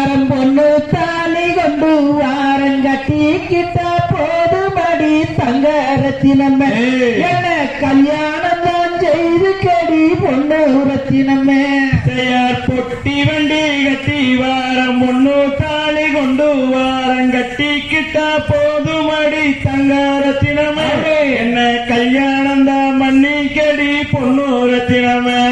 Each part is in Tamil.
வாரம் பொண்ணு தாலி கொண்டு வாரம் கட்டிக்கிட்ட போதுமடி தங்கரத்தினமே என்ன கல்யாணம் தான் செய்து கடி பொண்ணு ரத்தினமே தயார் பொட்டி வண்டி கட்டி வாரம் பொண்ணு தாலி கொண்டு வாரம் கட்டிக்கிட்ட போதுமடி தங்கரத்தினமே என்ன கல்யாணம் தான் மன்னிக்கடி பொண்ணு ரத்தினமே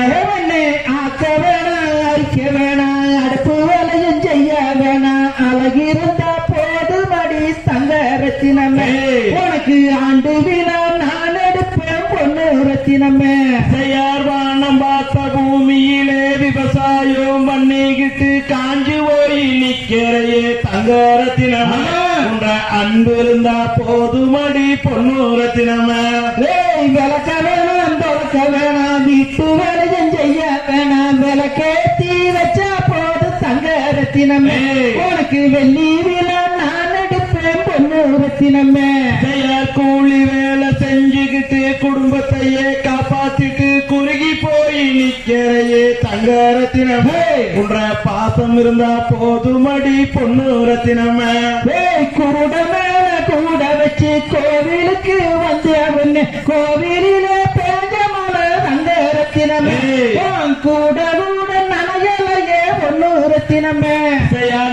ஆக்க வேணாம் அரிக்க வேணாம் அடுப்பு வேலையும் செய்ய வேணாம் அழகிருந்தா போதுமடி தங்க ரத்தினமே உனக்கு ஆண்டு விழா நான் எடுப்பேன் பொண்ணு ரத்தினமே தயார் வானம் பார்த்த பூமியிலே விவசாயம் பண்ணிக்கிட்டு காஞ்சி போய் நிக்கிறையே தங்க ரத்தினமே உன்ற அன்பு இருந்தா போதுமடி பொண்ணு ரத்தினமே விளக்க வேணாம் தொடக்க வேணாம் வீட்டு வேலையும் செய்ய வேணாம் விளக்கேத்தி வச்சா போது தங்க ரத்தினமே உனக்கு வெள்ளி விழா நான் எடுப்பேன் பொண்ணு ரத்தினமே தயார் கூலி வேலை செஞ்சுக்கிட்டு குடும்பத்தையே காப்பாத்திட்டு குறுகி போய் நிக்கிறையே தங்க ரத்தினமே உன்ற பாசம் இருந்தா போதுமடி பொண்ணு ரத்தினமே கூட மேல கூட வச்சு கோவிலுக்கு வந்தவன்னு கோவிலிலே பேஞ்சமான தங்க ரத்தினமே கூட கூட நனையலையே பொண்ணு ரத்தினமே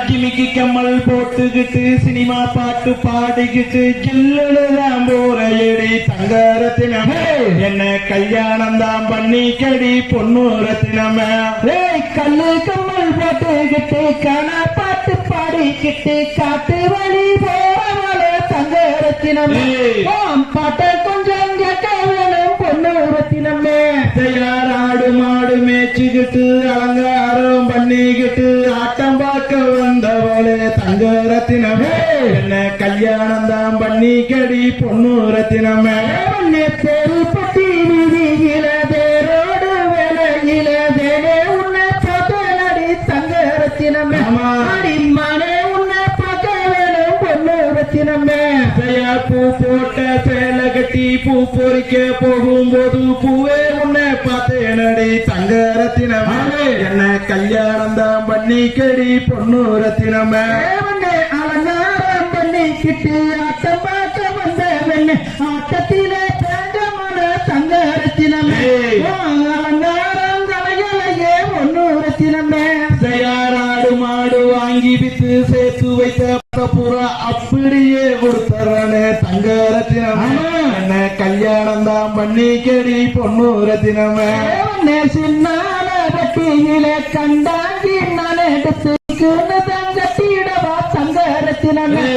ஜிமிக்கி கம்மல் போட்டுக்கிட்டு சினிமா பாட்டு பாடிக்கிட்டு ஜில்லுதான் போறையடி தங்க ரத்தினமே என்ன கல்யாணம் தான் பண்ணிக்கடி பொண்ணு ரத்தினமே கல்லு கம்மல் போட்டுக்கிட்டு கண பாட்டு பாடிக்கிட்டு காட்டு வழி போறவளே தங்க ரத்தினமே பாட்ட கொஞ்சம் கேட்க வேணும் பொண்ணு ரத்தினமே தயார் ஆடு மாடு மேய்ச்சிக்கிட்டு அலங்காரம் பண்ணிக்கிட்டு ஆட்டம் பார்க்க வந்தவளே தங்க ரத்தினமே என்ன கல்யாணம் தான் பண்ணிக்கடி பொண்ணு ரத்தினமே பேரு பட்டி வீதியில தேரோடு வேலையில தேனே உன்னை பார்க்க நடி தங்க ரத்தினமே மனே உன்னை பார்க்க வேணும் பொண்ணு ரத்தினமே பூ போட்ட சேலை கட்டி பூ பொறிக்க போகும்போது பூவே உன்னை பார்த்தேனடி தங்க ரத்தினமே என்ன கல்யாணம் தான் பண்ணிக்கடி பொண்ணு ரத்தினமே அலங்காரம் பண்ணிக்கிட்டு ஆட்டம் பார்க்க வந்த வெண்ணு ஆட்டத்திலே பேஞ்சமான தங்க ரத்தினமே அலங்காரம் தலைகளையே பொண்ணு ரத்தினமே தயாராடு மாடு வாங்கி வித்து சேர்த்து வைத்த பூரா அப்படியே கொடுத்தரனே தங்க ரத்தினமே என்ன கல்யாணம் தான் பண்ணிக்கடி பொண்ணு ரத்தினமே சின்னால கட்டியில கண்டாங்கி நான் எடுத்து தங்கட்டிடவா தங்க ரத்தினமே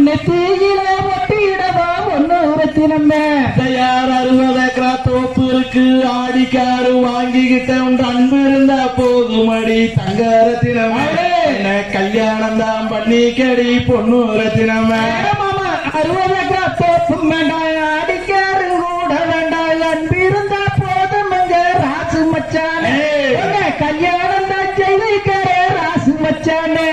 நெத்தியில ஒட்டிடவா பொண்ணு ரத்தினமே தயார் 60 ஏக்கரா தோப்பு இருக்கு ஆடிக்காரு வாங்கிக்கிட்ட உன் அன்பு இருந்தா போதுமடி தங்க ரத்தினமே என்ன கல்யாணம் தான் பண்ணிக்கடி பொண்ணு ரத்தினமே 60 ஏக்கரா தோப்பு வேண்டாம் ஆடிக்காரு கூட வேண்டாம் அன்பு இருந்தா போதும் ராசு மச்சானே கல்யாணம் தான் செய்திருக்காரே ராசு மச்சானே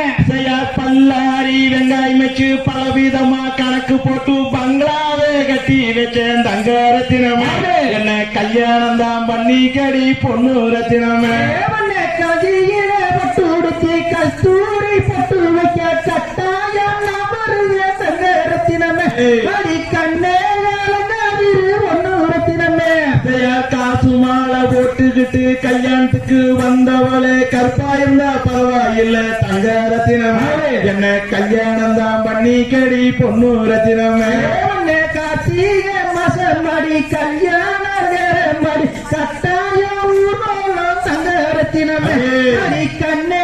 பல்லாரி வெங்காயம் வச்சு பலவிதமா கணக்கு போட்டு பங்களாவே கட்டி வச்சேன் தங்க ரத்தினமே என்ன கல்யாணம் தான் பண்ணிக்கடி பொண்ணு ரத்தினமே கதியில பட்டு உடுத்தி கஸ்தூரி பட்டு வைக்க கட்டாயம் நபருவே தங்க ரத்தினமே அடி கண்ணே ஒண்ணு ரத்தினமே காசு மாலை போட்டுக்கிட்டு கல்யாணத்துக்கு வந்தவளே கற்பாயிருந்தா பரவாயில்ல தங்க ரத்தினமே என்ன கல்யாணம் தான் பண்ணிக்கடி பொண்ணு ரத்தினமே கார்த்திக மாசம் மடி கல்யாண மடி கட்டாயம் தங்க ரத்தினமே அடி கண்ணே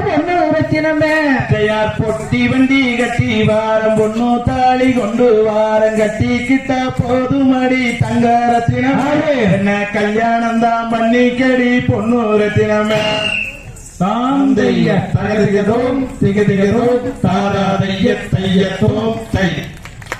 பொண்ணு ரத்தினமே தயார் பொட்டி வண்டி கட்டி வாரம் பொண்ணு தாலி கொண்டு வாரம் கட்டிக்கிட்ட போதுமடி தங்க ரத்தினமே என்ன கல்யாணம் தான் பண்ணிக்கடி பொண்ணு ரத்தினமே தாந்தைய தகதிகதோம் திகதிகதோம் தாராதைய தையத்தோம் தை